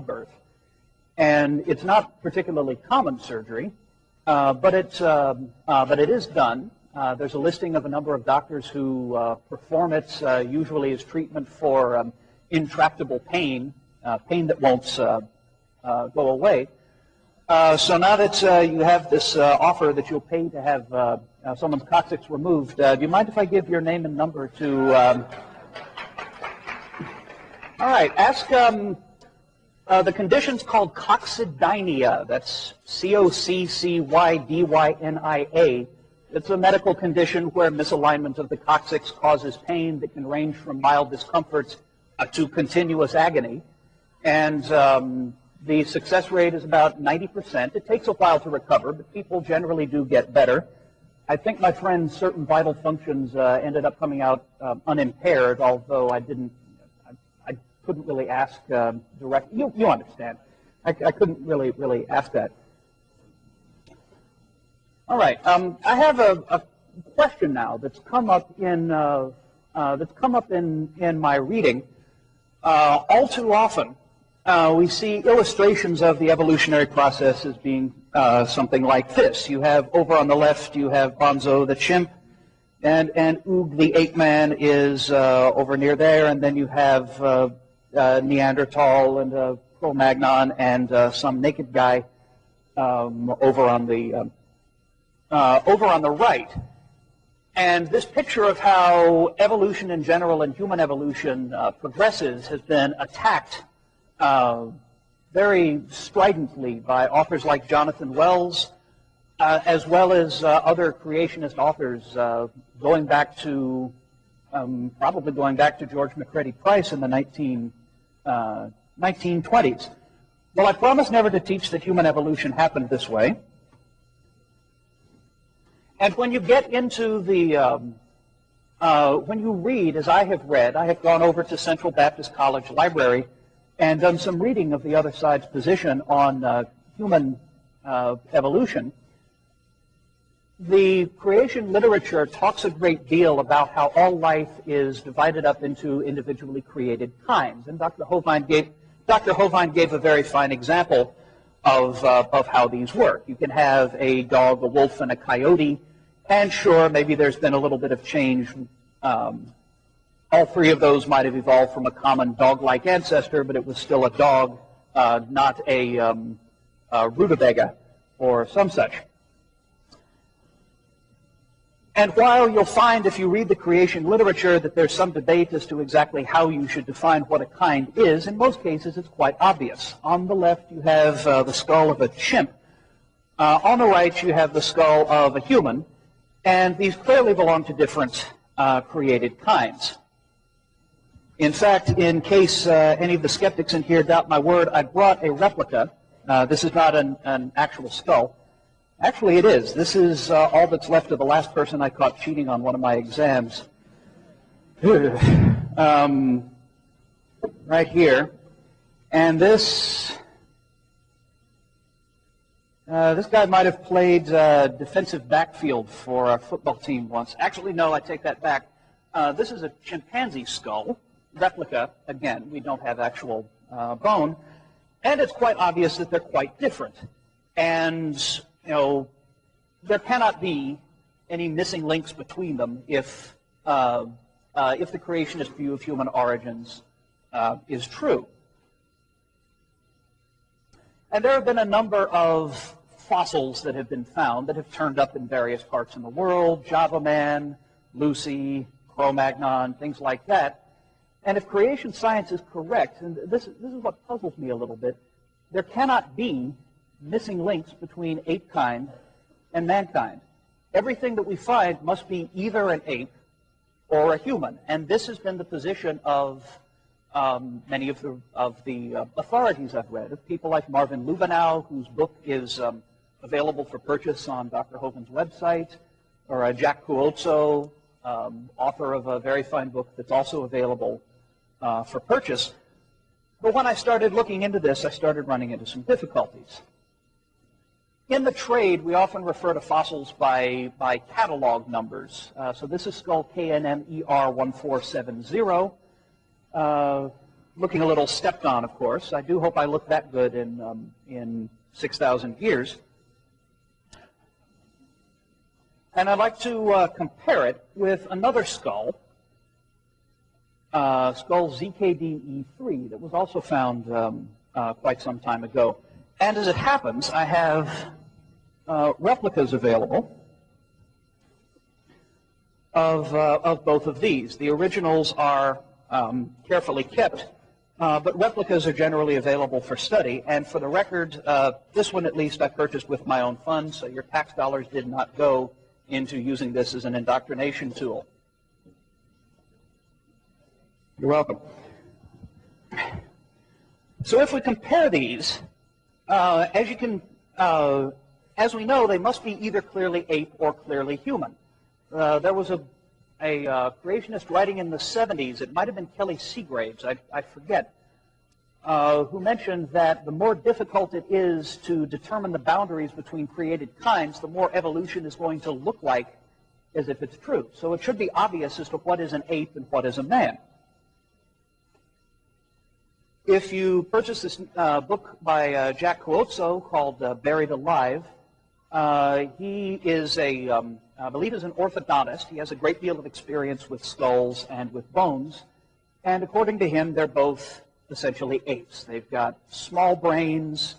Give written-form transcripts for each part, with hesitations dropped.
birth. And it's not particularly common surgery, but it is done. There's a listing of a number of doctors who perform it, usually as treatment for intractable pain, pain that won't go away. So now that you have this offer that you'll pay to have someone's coccyx removed, do you mind if I give your name and number to... All right, ask... the condition's called coccydynia. That's C-O-C-C-Y-D-Y-N-I-A. It's a medical condition where misalignment of the coccyx causes pain that can range from mild discomfort to continuous agony. And the success rate is about 90%. It takes a while to recover, but people generally do get better. I think my friend's certain vital functions ended up coming out unimpaired, although I couldn't really ask directly. You understand. I couldn't really ask that. All right. I have a question now that's come up in my reading. All too often, we see illustrations of the evolutionary process as being something like this. You have over on the left, you have Bonzo the chimp, and Oog the ape man is over near there, and then you have Neanderthal and Cro-Magnon and some naked guy over on the right. And this picture of how evolution in general and human evolution progresses has been attacked very stridently by authors like Jonathan Wells, as well as other creationist authors going back to probably going back to George McCready Price in the 1920s. Well, I promise never to teach that human evolution happened this way. And when you get into the, when you read, as I have read, I have gone over to Central Baptist College Library and done some reading of the other side's position on human evolution. The creation literature talks a great deal about how all life is divided up into individually created kinds. And Dr. Hovind gave a very fine example of how these work. You can have a dog, a wolf, and a coyote, and sure, maybe there's been a little bit of change. All three of those might have evolved from a common dog-like ancestor, but it was still a dog, not a rutabaga or some such. And while you'll find, if you read the creation literature, that there's some debate as to exactly how you should define what a kind is, in most cases it's quite obvious. On the left you have the skull of a chimp. On the right you have the skull of a human, and these clearly belong to different created kinds. In fact, in case any of the skeptics in here doubt my word, I brought a replica. This is not an actual skull. Actually, it is. This is all that's left of the last person I caught cheating on one of my exams. Right here. And this guy might have played defensive backfield for a football team once. Actually, no, I take that back. This is a chimpanzee skull, replica. Again, we don't have actual bone. And it's quite obvious that they're quite different. And you know, there cannot be any missing links between them if the creationist view of human origins is true. And there have been a number of fossils that have been found that have turned up in various parts in the world: Java Man, Lucy, Cro-Magnon, things like that. And if creation science is correct, and this is what puzzles me a little bit, there cannot be missing links between ape kind and mankind. Everything that we find must be either an ape or a human, and this has been the position of many of the authorities I've read, of people like Marvin Lubenow, whose book is available for purchase on Dr. Hovind's website, or Jack Cuozzo, author of a very fine book that's also available for purchase. But when I started looking into this, I started running into some difficulties. In the trade, we often refer to fossils by catalog numbers. So this is skull KNMER1470. looking a little stepped on, of course. I do hope I look that good in 6,000 years. And I'd like to compare it with another skull, skull ZKD-E3, that was also found quite some time ago. And as it happens, I have replicas available of both of these. The originals are carefully kept, but replicas are generally available for study. And for the record, this one at least I purchased with my own funds, so your tax dollars did not go into using this as an indoctrination tool. You're welcome. So if we compare these, as we know, they must be either clearly ape or clearly human. There was a creationist writing in the 70s, it might have been Kelly Seagraves, I forget, who mentioned that the more difficult it is to determine the boundaries between created kinds, the more evolution is going to look like as if it's true. So it should be obvious as to what is an ape and what is a man. If you purchase this book by Jack Cuozzo called Buried Alive, he is I believe is an orthodontist. He has a great deal of experience with skulls and with bones. And according to him, they're both essentially apes. They've got small brains.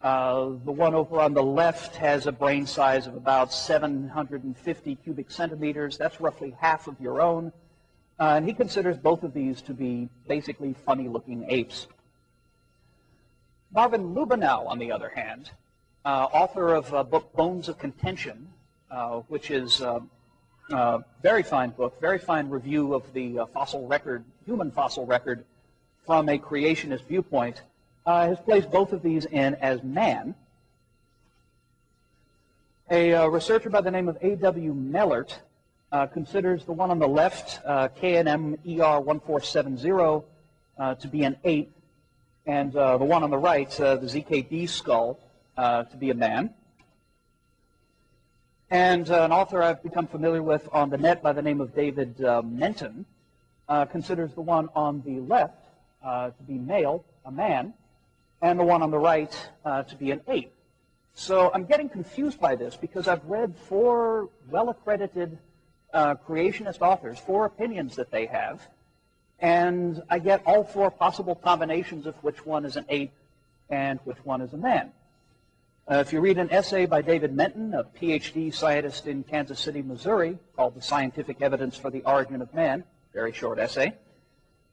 The one over on the left has a brain size of about 750 cubic centimeters. That's roughly half of your own. And he considers both of these to be basically funny-looking apes. Marvin Lubenow, on the other hand, author of a book Bones of Contention, which is a very fine book, very fine review of the fossil record, human fossil record, from a creationist viewpoint, has placed both of these in as man. A researcher by the name of A.W. Mellert considers the one on the left, KNM-ER1470, to be an ape, and the one on the right, the ZKD skull, to be a man. And an author I've become familiar with on the net by the name of David Menton considers the one on the left to be male, a man, and the one on the right to be an ape. So I'm getting confused by this because I've read 4 well-accredited creationist authors, 4 opinions that they have, and I get all 4 possible combinations of which one is an ape and which one is a man. If you read an essay by David Menton, a PhD scientist in Kansas City, Missouri, called The Scientific Evidence for the Origin of Man, very short essay,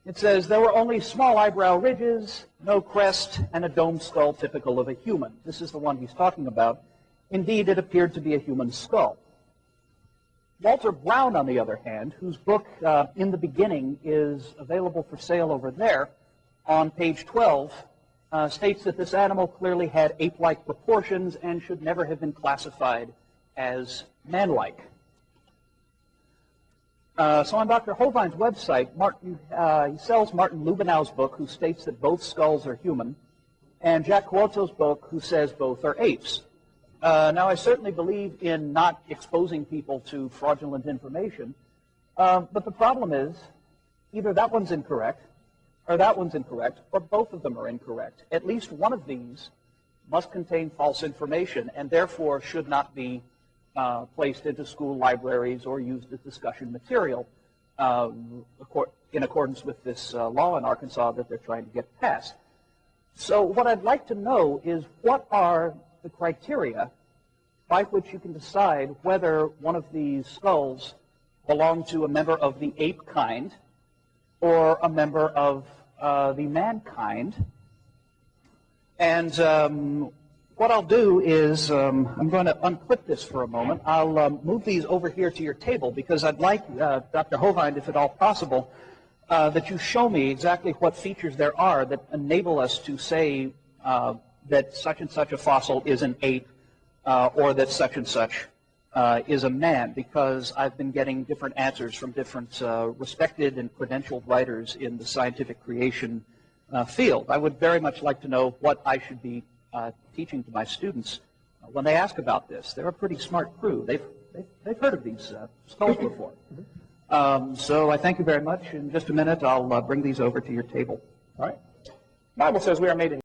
it says, there were only small eyebrow ridges, no crest, and a domed skull typical of a human. This is the one he's talking about. Indeed, it appeared to be a human skull. Walter Brown, on the other hand, whose book, In the Beginning, is available for sale over there, on page 12, states that this animal clearly had ape-like proportions and should never have been classified as man-like. So on Dr. Hovind's website, he sells Martin Lubenau's book, who states that both skulls are human, and Jack Cuozzo's book, who says both are apes. Now, I certainly believe in not exposing people to fraudulent information, but the problem is either that one's incorrect, or that one's incorrect, or both of them are incorrect. At least one of these must contain false information and therefore should not be placed into school libraries or used as discussion material in accordance with this law in Arkansas that they're trying to get passed. So what I'd like to know is what are the criteria by which you can decide whether one of these skulls belong to a member of the ape kind or a member of the mankind. And what I'll do is I'm going to unclip this for a moment. I'll move these over here to your table because I'd like, Dr. Hovind, if at all possible, that you show me exactly what features there are that enable us to say that such and such a fossil is an ape or that such and such is a man, because I've been getting different answers from different respected and credentialed writers in the scientific creation field. I would very much like to know what I should be teaching to my students when they ask about this. They're a pretty smart crew. They've heard of these skulls before. So I thank you very much. In just a minute, I'll bring these over to your table. All right? The Bible says we are made in